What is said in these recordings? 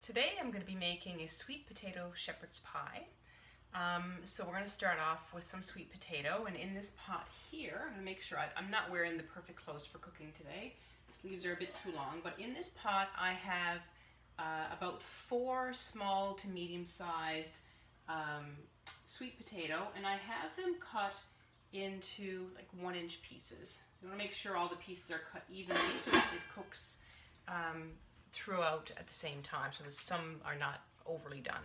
Today I'm going to be making a sweet potato shepherd's pie. So we're going to start off with some sweet potato, and in this pot here, I'm going to make sure I'm not wearing the perfect clothes for cooking today. The sleeves are a bit too long, but in this pot I have about 4 small to medium-sized sweet potato, and I have them cut into like 1-inch pieces. So you want to make sure all the pieces are cut evenly so that it cooks throughout at the same time, so that some are not overly done.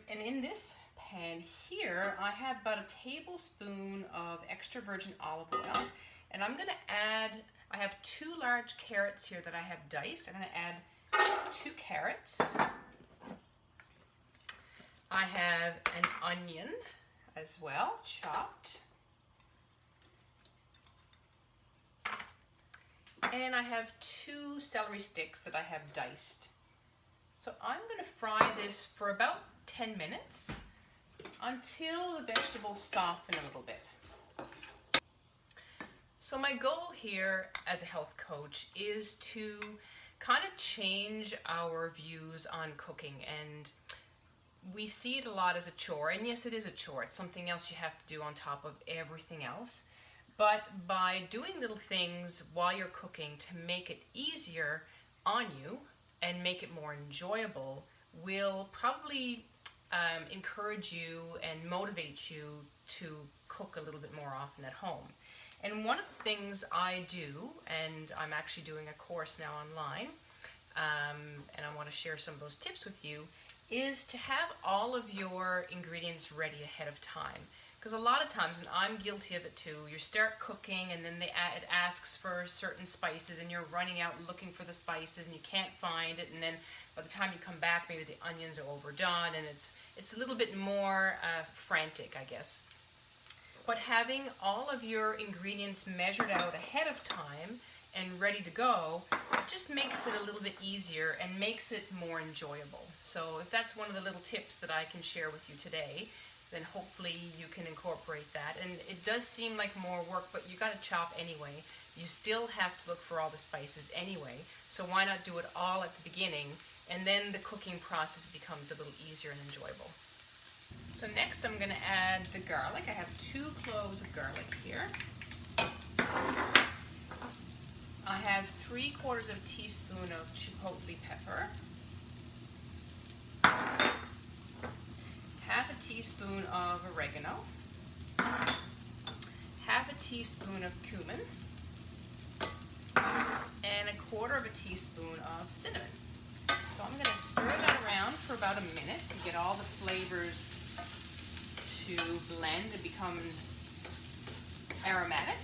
And in this pan here, I have about a tablespoon of extra virgin olive oil, and I'm going to add, I have 2 large carrots here that I have diced. I'm going to add 2 carrots. I have an onion as well, chopped. And I have 2 celery sticks that I have diced. So I'm going to fry this for about 10 minutes until the vegetables soften a little bit. So my goal here as a health coach is to kind of change our views on cooking, and we see it a lot as a chore, and yes, it is a chore. It's something else you have to do on top of everything else. But by doing little things while you're cooking to make it easier on you and make it more enjoyable will probably encourage you and motivate you to cook a little bit more often at home. And one of the things I do, and I'm actually doing a course now online, and I want to share some of those tips with you, is to have all of your ingredients ready ahead of time. Because a lot of times, and I'm guilty of it too, you start cooking and then it asks for certain spices and you're running out looking for the spices and you can't find it, and then by the time you come back maybe the onions are overdone and it's a little bit more frantic, I guess. But having all of your ingredients measured out ahead of time and ready to go just makes it a little bit easier and makes it more enjoyable. So if that's one of the little tips that I can share with you today, then hopefully you can incorporate that. And it does seem like more work, but you got to chop anyway. You still have to look for all the spices anyway, so why not do it all at the beginning, and then the cooking process becomes a little easier and enjoyable. So next I'm going to add the garlic. I have 2 cloves of garlic here. I have 3/4 of a teaspoon of chipotle pepper, half a teaspoon of oregano, half a teaspoon of cumin, and 1/4 of a teaspoon of cinnamon. So I'm going to stir that around for about a minute to get all the flavors to blend and become aromatic.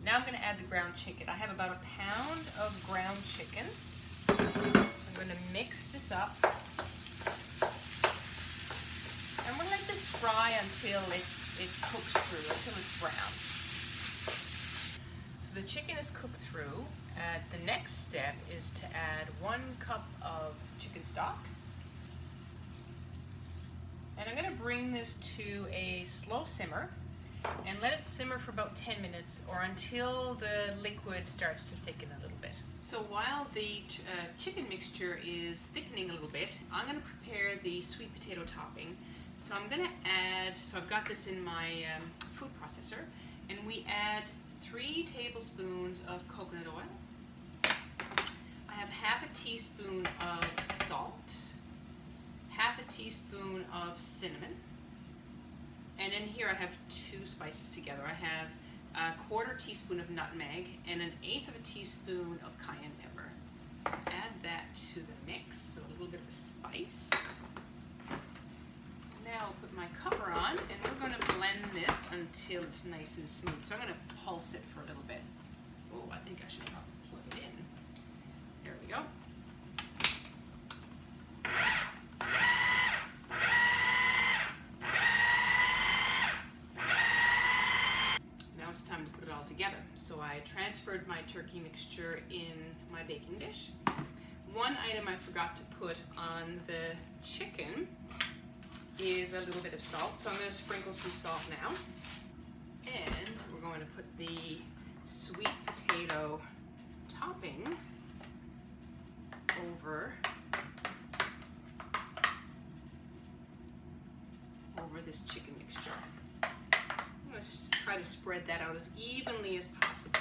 Now I'm going to add the ground chicken. I have about 1 pound of ground chicken. I'm going to mix this up. I'm going to let this fry until it cooks through, until it's brown. So the chicken is cooked through. The next step is to add 1 cup of chicken stock. And I'm going to bring this to a slow simmer and let it simmer for about 10 minutes or until the liquid starts to thicken a little bit. So while the chicken mixture is thickening a little bit, I'm going to prepare the sweet potato topping. So I'm going to add, so I've got this in my food processor, and we add 3 tablespoons of coconut oil. I have half a teaspoon of salt, half a teaspoon of cinnamon, and in here I have 2 spices together. I have 1/4 teaspoon of nutmeg and 1/8 of a teaspoon of cayenne pepper. Add that to the mix, so a little bit of a spice. Now I'll put my cover on, and we're going to blend this until it's nice and smooth. So I'm going to pulse it for a little bit. Oh, I think I should plug it in. There we go. Now it's time to put it all together. So I transferred my turkey mixture in my baking dish. One item I forgot to put on the chicken is a little bit of salt, so I'm going to sprinkle some salt now. And we're going to put the sweet potato topping over over this chicken mixture. I'm going to try to spread that out as evenly as possible.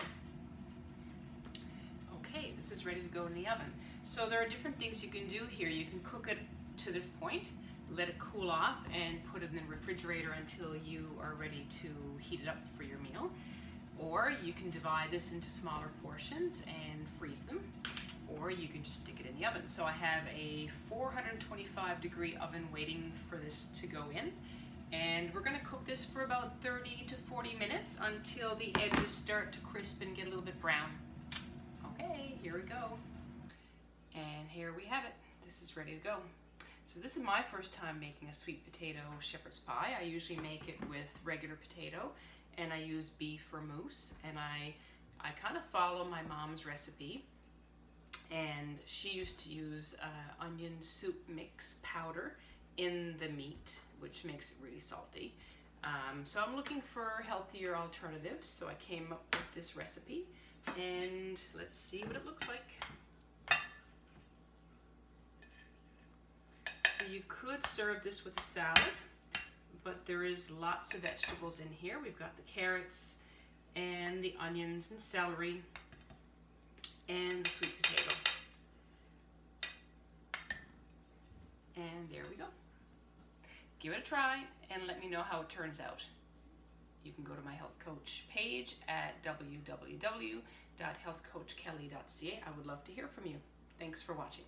Okay, this is ready to go in the oven. So there are different things you can do here. You can cook it to this point, let it cool off, and put it in the refrigerator until you are ready to heat it up for your meal. Or you can divide this into smaller portions and freeze them, or you can just stick it in the oven. So I have a 425 degree oven waiting for this to go in, and we're going to cook this for about 30 to 40 minutes until the edges start to crisp and get a little bit brown. Okay, here we go. And here we have it. This is ready to go. So this is my first time making a sweet potato shepherd's pie. I usually make it with regular potato, and I use beef or moose, and I kind of follow my mom's recipe, and she used to use onion soup mix powder in the meat, which makes it really salty. So I'm looking for healthier alternatives, so I came up with this recipe, and let's see what it looks like. So you could serve this with a salad, but there is lots of vegetables in here. We've got the carrots and the onions and celery and the sweet potato. And there we go. Give it a try and let me know how it turns out. You can go to my health coach page at www.healthcoachkelly.ca. I would love to hear from you. Thanks for watching.